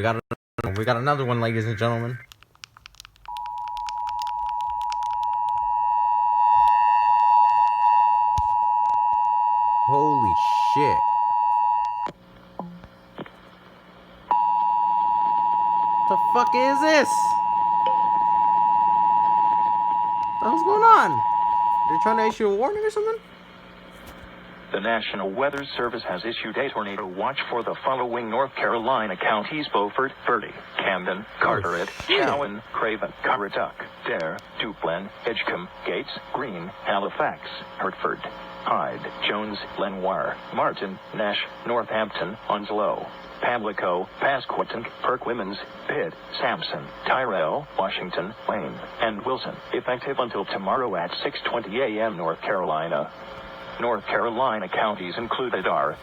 We got another one, ladies and gentlemen. Holy shit. The fuck is this? What the hell's going on? They're trying to issue a warning or something? The National Weather Service has issued a tornado watch for the following North Carolina counties: Beaufort, Bertie, Camden, Carteret, Chowan, Craven, Currituck, Dare, Duplin, Edgecombe, Gates, Greene, Halifax, Hertford, Hyde, Jones, Lenoir, Martin, Nash, Northampton, Onslow, Pamlico, Pasquotank, Perquimans, Pitt, Sampson, Tyrrell, Washington, Wayne, and Wilson, effective until tomorrow at 6:20 a.m. North Carolina. North Carolina counties included are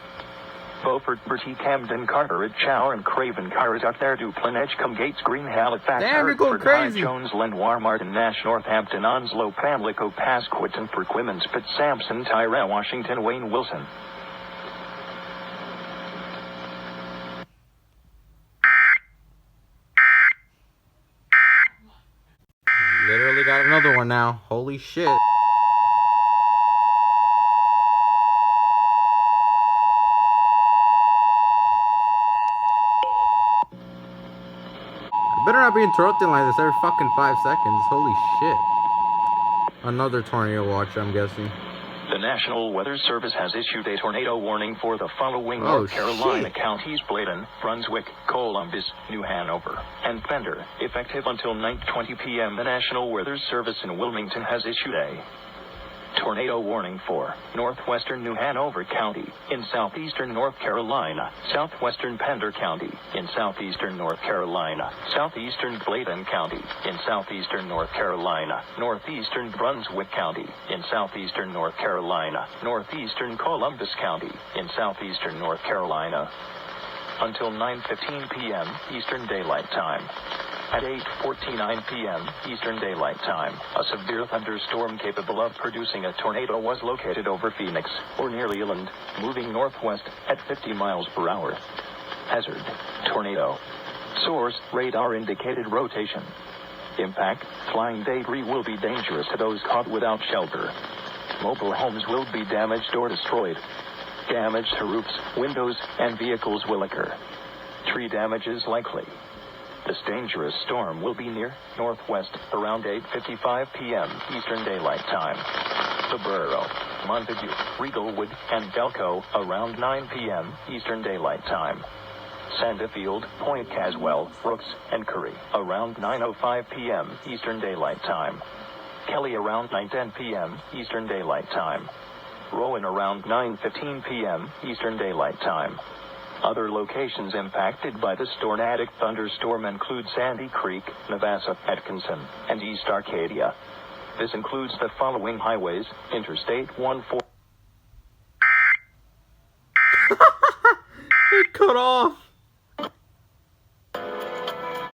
Beaufort, Bertie, Camden, Carteret, Chowan, Craven, Currituck, Dare, Duplin, Edgecombe, Gates, Greene, Halifax, Hertford, Hyde, Jones, Lenoir, Martin, Nash, Northampton, Onslow, Pamlico, Pasquotank, Perquimans, Pitt, Sampson, Tyrrell, Washington, Wayne, Wilson. Literally got another one now. Holy shit. I better not be interrupting like this every fucking 5 seconds. Holy shit. Another tornado watch, I'm guessing. The National Weather Service has issued a tornado warning for the following North Carolina counties: Bladen, Brunswick, Columbus, New Hanover, and Pender, effective until 9:20 p.m. The National Weather Service in Wilmington has issued a tornado warning for northwestern New Hanover County, in southeastern North Carolina, southwestern Pender County, in southeastern North Carolina, southeastern Bladen County, in southeastern North Carolina, northeastern Brunswick County, in southeastern North Carolina, northeastern Columbus County, in southeastern North Carolina, until 9:15 p.m. Eastern Daylight Time. At 8:49 p.m. Eastern Daylight Time, a severe thunderstorm capable of producing a tornado was located over Phoenix, or near Leland, moving northwest at 50 miles per hour. Hazard: tornado. Source: radar indicated rotation. Impact: flying debris will be dangerous to those caught without shelter. Mobile homes will be damaged or destroyed. Damage to roofs, windows, and vehicles will occur. Tree damage is likely. This dangerous storm will be near northwest around 8:55 p.m. Eastern Daylight Time. The Borough, Montague, Riegelwood, and Delco around 9 p.m. Eastern Daylight Time. Sandefield, Point Caswell, Brooks, and Curry around 9:05 p.m. Eastern Daylight Time. Kelly around 9:10 p.m. Eastern Daylight Time. Rowan around 9:15 p.m. Eastern Daylight Time. Other locations impacted by the tornadic thunderstorm include Sandy Creek, Navassa, Atkinson, and East Arcadia. This includes the following highways: Interstate 14. It cut off.